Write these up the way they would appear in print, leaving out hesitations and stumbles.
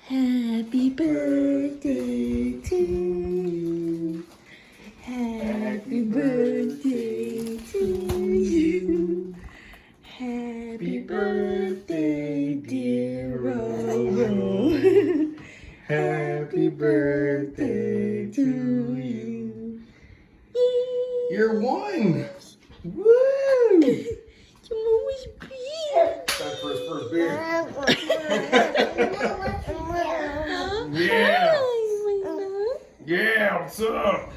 Happy birthday to you. Happy birthday to you. Happy birthday, dear Roro. Happy birthday to you. You're one. Woo! Your mom was big. Time for his first beer. Yeah. Hi, Yeah, what's up?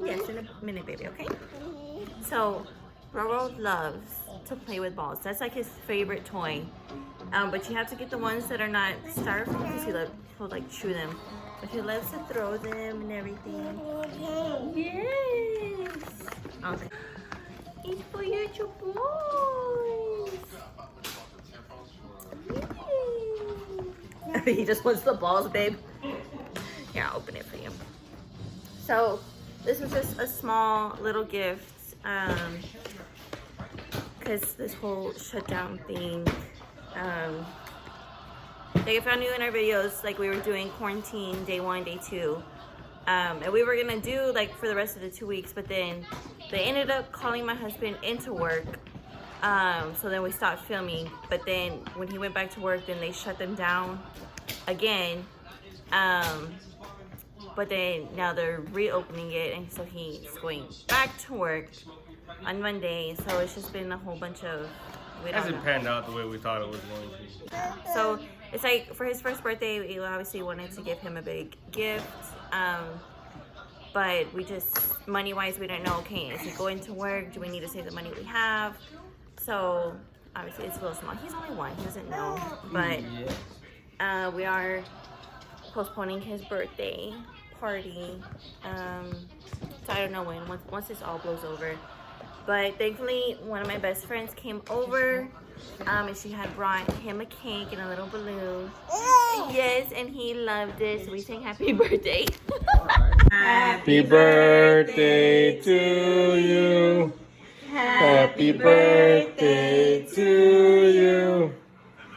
Yes, in a minute, baby, okay? So, Roro loves to play with balls. That's like his favorite toy. But you have to get the ones that are not styrofoam because he'll like chew them. But he loves to throw them and everything. Yes! Okay. It's for your two boys. Yay. He just wants the balls, babe. Here, I'll open it for you. So, this was just a small little gift. Because this whole shutdown thing. Like if I knew in our videos, like we were doing quarantine day 1, day 2. And we were gonna do like for the rest of the 2 weeks, but then they ended up calling my husband into work. So then we stopped filming, but then when he went back to work, then they shut them down again. But then now they're reopening it, and so he's going back to work on Monday. So it's just been a whole bunch of, It hasn't panned out the way we thought it was going to. So it's like for his first birthday, we obviously wanted to give him a big gift. But we just, money-wise, we didn't know, okay, is he going to work? Do we need to save the money we have? So obviously it's a little small. He's only 1, he doesn't know. But we are postponing his birthday party. So I don't know when, once this all blows over. But thankfully, one of my best friends came over, and she had brought him a cake and a little balloon. Yes, and he loved it, so we sang happy birthday. Happy birthday to you. Happy birthday to you.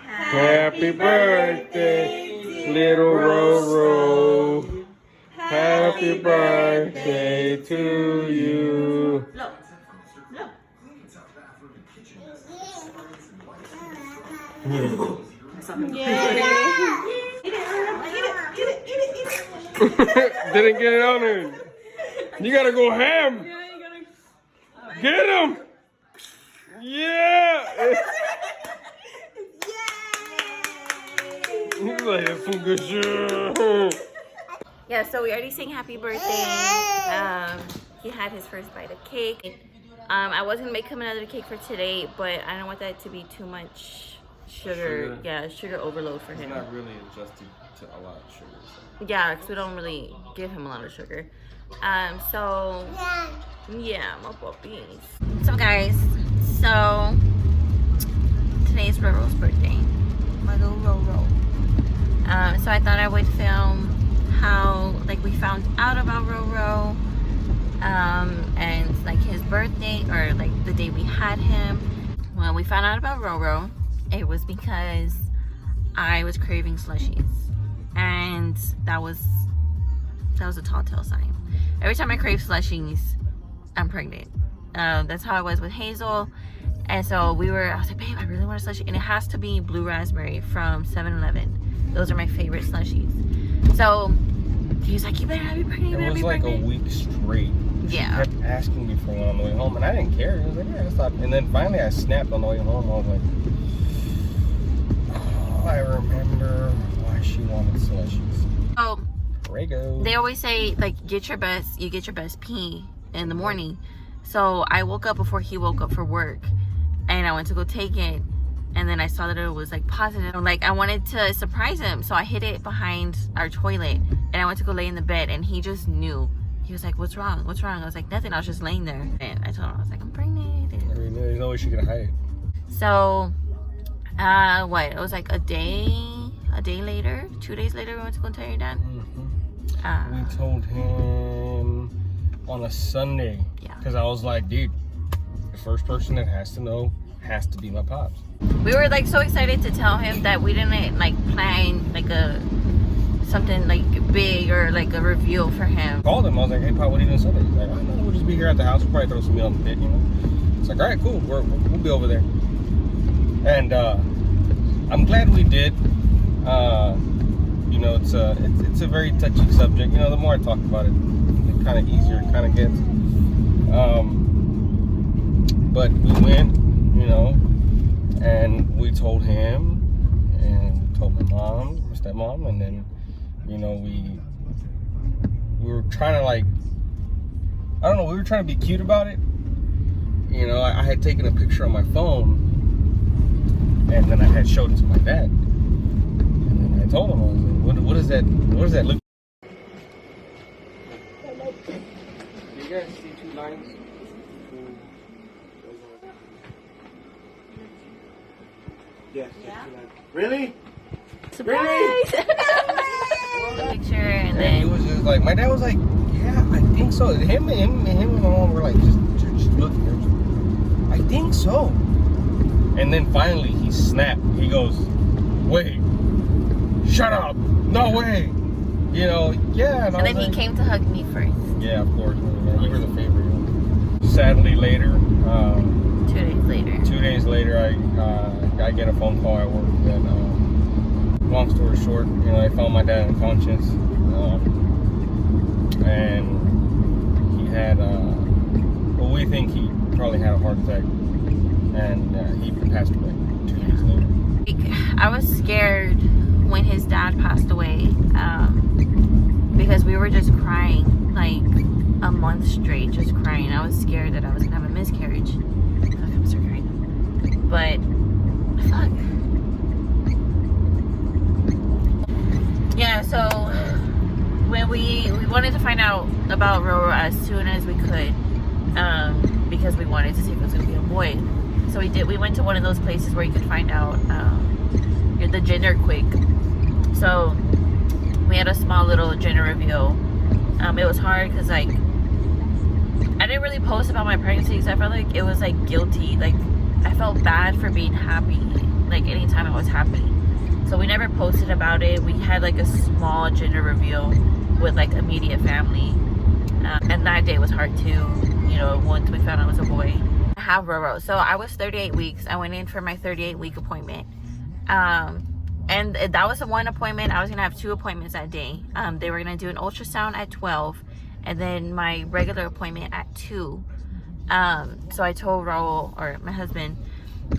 Happy birthday, little Roro. Happy birthday to you. Didn't get it on her. You gotta go ham. Get him. Yeah. He's like, that's some good shit. Yeah, so we already sang happy birthday. He had his first bite of cake. I was gonna make him another cake for today, but I don't want that to be too much sugar. Yeah, sugar overload for him. He's not really adjusted to a lot of sugar. So. Yeah, because we don't really give him a lot of sugar. So yeah, my puppies. So guys, so today's Roro's birthday. My little Roro. So I thought I would film how like we found out about Roro, and like his birthday, or like the day we had him. When we found out about Roro, it was because I was craving slushies, and that was a tall tale sign. Every time I crave slushies, I'm pregnant. That's how I was with Hazel. And so I was like, babe, I really want a slushie. And it has to be blue raspberry from 7-Eleven. Those are my favorite slushies. So he was like, you better not be pregnant, you better be pregnant. It was like a week straight. Yeah. She kept asking me for one on the way home, and I didn't care. I was like, yeah, stop. And then finally I snapped on the way home. I was like, oh, I remember why she wanted slushies. So Prego. they always say, like, you get your best pee in the morning. So I woke up before he woke up for work, and I went to go take it, and then I saw that it was like positive. Like, I wanted to surprise him, so I hid it behind our toilet, and I went to go lay in the bed, and he just knew. He was like, what's wrong? What's wrong? I was like, nothing. I was just laying there. And I told him, I was like, I'm pregnant. And There's no way she could hide it. so, it was like a day later, 2 days later, we went to go tell your dad. We told him on a Sunday. Yeah. Because I was like, dude, the first person that has to know has to be my pops. We were like so excited to tell him that we didn't like plan like something like big or like a reveal for him. I called him. I was like, hey, Pop, what are you doing Sunday? He's like, I don't know. We'll just be here at the house. We'll probably throw some meal on the pit, you know? It's like, all right, cool. We'll be over there. And I'm glad we did. You know, it's a very touchy subject. You know, the more I talk about it, the kind of easier it kind of gets. But we went, you know, and we told him and told my mom, my stepmom, and then, you know, we were trying to like, I don't know, we were trying to be cute about it. You know, I had taken a picture on my phone, and then I had showed it to my dad. And then I told him, I was like, what does that look? Do you guys see two lines? Yes. Really? Surprise! The picture and And then he was just like, my dad was like, yeah, I think so. Him and my mom were like, just looking. I think so. And then finally he snapped. He goes, wait, shut up. No way. You know, yeah. and then he came to hug me first. Yeah, of course. Man. You were the favorite. Sadly, later, 2 days later. 2 days later, I get a phone call at work that, long story short, you know, I found my dad unconscious, and he had, well, we think he probably had a heart attack, and he passed away 2 days later. I was scared when his dad passed away, because we were just crying like a month straight, just crying. I was scared that I was gonna have a miscarriage. I'm so crying. But fuck. Yeah, so when we wanted to find out about Roro as soon as we could, because we wanted to see if it was gonna be a boy. So we went to one of those places where you could find out the gender quick. So we had a small little gender reveal. It was hard because like I didn't really post about my pregnancy because I felt like it was like guilty. Like I felt bad for being happy, like anytime I was happy. So we never posted about it. We had like a small gender reveal with like immediate family, and that day was hard too. You know, once we found out it was a boy. I have Roros. So I was 38 weeks. I went in for my 38-week appointment. And that was the one appointment. I was gonna have 2 appointments that day. They were gonna do an ultrasound at 12, and then my regular appointment at 2. So I told Raul, or my husband,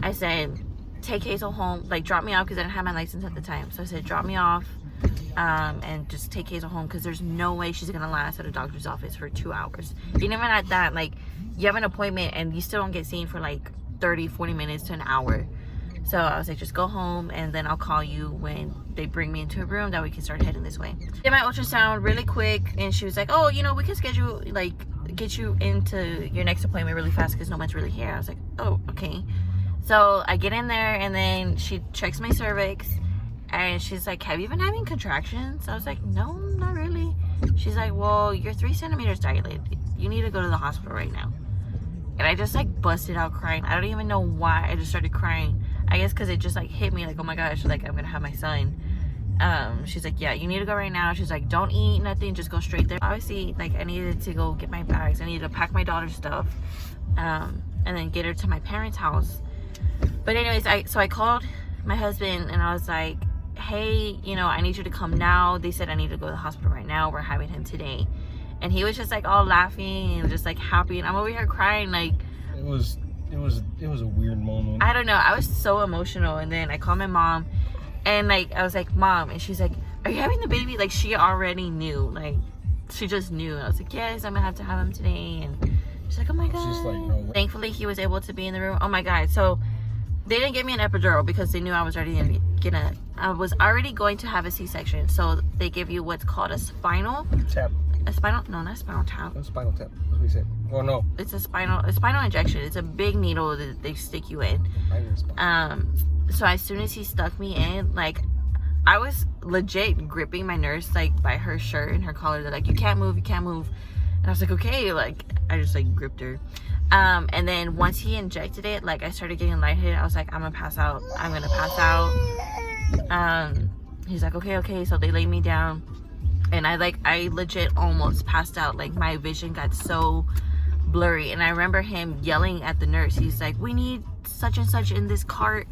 I said, take Hazel home, like drop me off, because I didn't have my license at the time. So I said, drop me off, and just take Hazel home, because there's no way she's gonna last at a doctor's office for 2 hours. Even at that, like, you have an appointment and you still don't get seen for like 30-40 minutes to an hour. So I was like, just go home, and then I'll call you when they bring me into a room that we can start heading this way. Did my ultrasound really quick, and she was like, oh, you know, we can schedule, like, get you into your next appointment really fast because no one's really here. I was like, oh, okay. So I get in there, and then she checks my cervix, and she's like, have you been having contractions? I was like, no, not really. She's like, well, you're 3 centimeters dilated. You need to go to the hospital right now. And I just like busted out crying. I don't even know why I just started crying. I guess because it just like hit me like, oh my gosh, like I'm gonna have my son. She's like, yeah, you need to go right now. She's like, don't eat nothing, just go straight there. Obviously, like I needed to go get my bags. I needed to pack my daughter's stuff, and then get her to my parents' house. But anyways, so I called my husband, and I was like, hey, you know, I need you to come now. They said I need to go to the hospital right now. We're having him today. And he was just like all laughing and just like happy, and I'm over here crying. Like It was a weird moment. I don't know, I was so emotional. And then I called my mom, and like I was like, Mom, and she's like, are you having the baby? Like she already knew, like she just knew. And I was like, yes, I'm gonna have to have him today. And she's like, oh my god. Just like, no way. Thankfully he was able to be in the room. Oh my god. So they didn't give me an epidural because they knew I was already going to have a C-section. So they give you what's called a spinal Tap. A spinal, no, not spinal tap. A spinal tap. That's what we said. Oh no. It's a spinal injection. It's a big needle that they stick you in. So as soon as he stuck me in, like I was legit gripping my nurse like by her shirt and her collar. They're like, you can't move, you can't move. And I was like, okay, like I just like gripped her. And then once he injected it, like I started getting lightheaded. I was like, I'm gonna pass out. I'm gonna pass out. He's like, okay. So they laid me down, and I legit almost passed out. Like my vision got so blurry, and I remember him yelling at the nurse. He's like, we need such and such in this cart.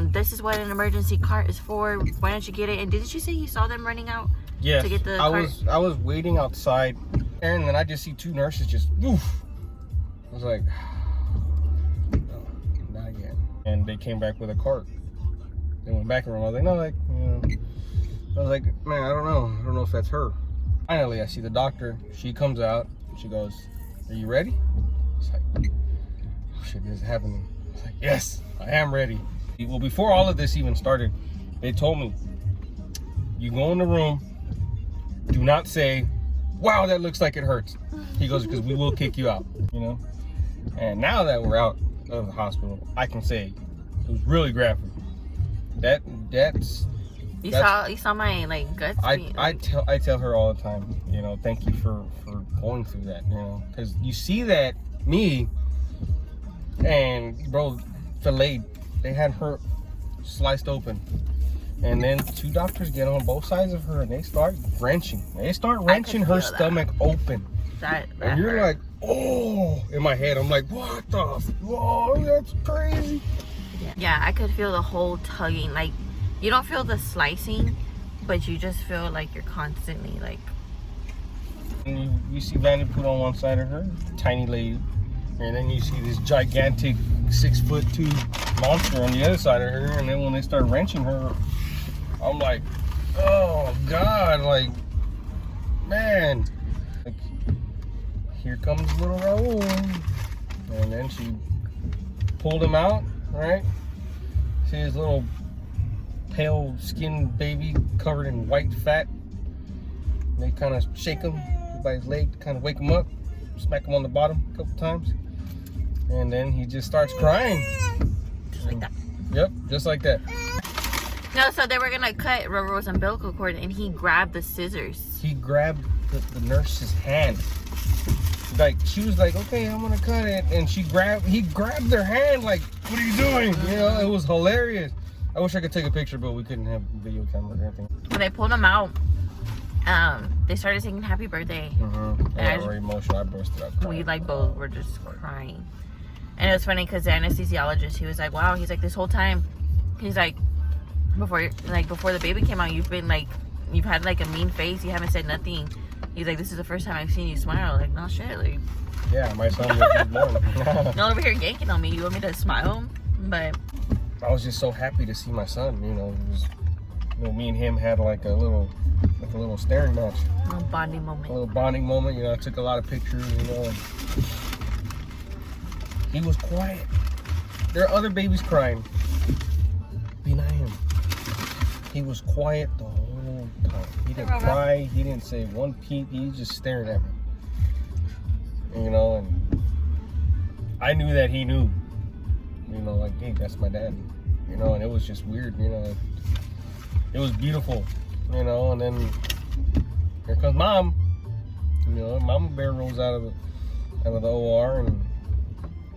This is what an emergency cart is for. Why don't you get it? And didn't you say you saw them running out? Yes, to get the cart? I was waiting outside, and then I just see two nurses just woof. I was like, no, not again. And they came back with a cart. They went back in the room. I was like, no, like, you know. I was like, man, I don't know if that's her. Finally, I see the doctor. She comes out. She goes, are you ready? It's like, oh shit, this is happening. I was like, yes, I am ready. Well, before all of this even started, they told me, you go in the room, do not say, wow, that looks like it hurts. He goes, because we will kick you out, you know? And now that we're out of the hospital, I can say it was really graphic. You saw my like guts. I tell her all the time, you know, thank you for going through that, you know, because you see that me and bro filleted. They had her sliced open, and then two doctors get on both sides of her and they start wrenching. Her stomach open. And you're like, oh, in my head, I'm like, what the? Whoa, that's crazy. Yeah, I could feel the whole tugging. Like, you don't feel the slicing, but you just feel like you're constantly like. And you see Vandy put on one side of her, tiny lady, and then you see this gigantic 6'2" monster on the other side of her. And then when they start wrenching her, I'm like, oh God, like, man. Like, here comes little Raul. And then she pulled him out, right? See his little pale skinned baby covered in white fat. They kind of shake him by his leg, kind of wake him up, smack him on the bottom a couple times. And then he just starts crying. Just like that. Yep, just like that. No, so they were gonna cut Roros' umbilical cord, and he grabbed the scissors. He grabbed the nurse's hand. Like, she was like, okay, I'm gonna cut it. And he grabbed their hand, like, what are you doing? You know, it was hilarious. I wish I could take a picture, but we couldn't have a video camera or anything. When they pulled him out, they started singing happy birthday. And I was very emotional. I bursted out crying. We like both were just crying. And it was funny because the anesthesiologist, he was like, wow, he's like, this whole time, he's like, before the baby came out, you've had like a mean face, you haven't said nothing. He's like, this is the first time I've seen you smile. Like, no shit, like. Yeah, my son was born. Not over here yanking on me. You want me to smile? But I was just so happy to see my son. You know, it was, you know, me and him had like a little staring match. A little bonding moment. A little bonding moment. You know, I took a lot of pictures. You know, and he was quiet. There are other babies crying behind him. He was quiet the whole time. He didn't cry. He didn't say one peep. He was just staring at me. You know, and I knew that he knew. You know, like, hey, that's my dad. You know, and it was just weird. You know, it was beautiful. You know, and then here comes mom. You know, Mama Bear rolls out of the OR, and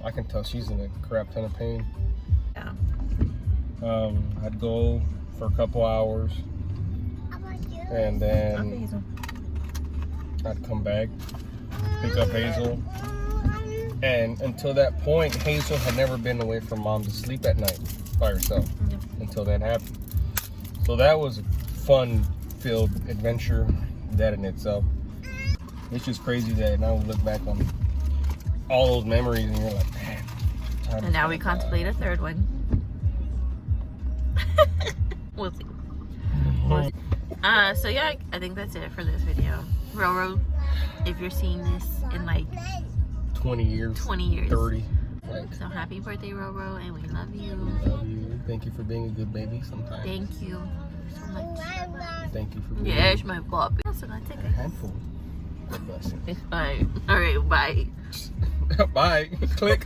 I can tell she's in a crap ton of pain. Yeah. I'd go for a couple hours, and then I'd come back, pick up Hazel, and until that point, Hazel had never been away from mom to sleep at night by herself until that happened. So that was a fun-filled adventure, that in itself. It's just crazy that now we look back on all those memories and you're like, man. And now we contemplate a third one. We'll see. So yeah, I think that's it for this video. Roro, if you're seeing this in like 20 years, 30. Like, so happy birthday, Roro, and we love you. We love you. Thank you for being a good baby sometimes. Thank you so much. Thank you for being Yes, my puppy. So I take a handful. God bless you. It's fine. All right, bye. Bye. Click.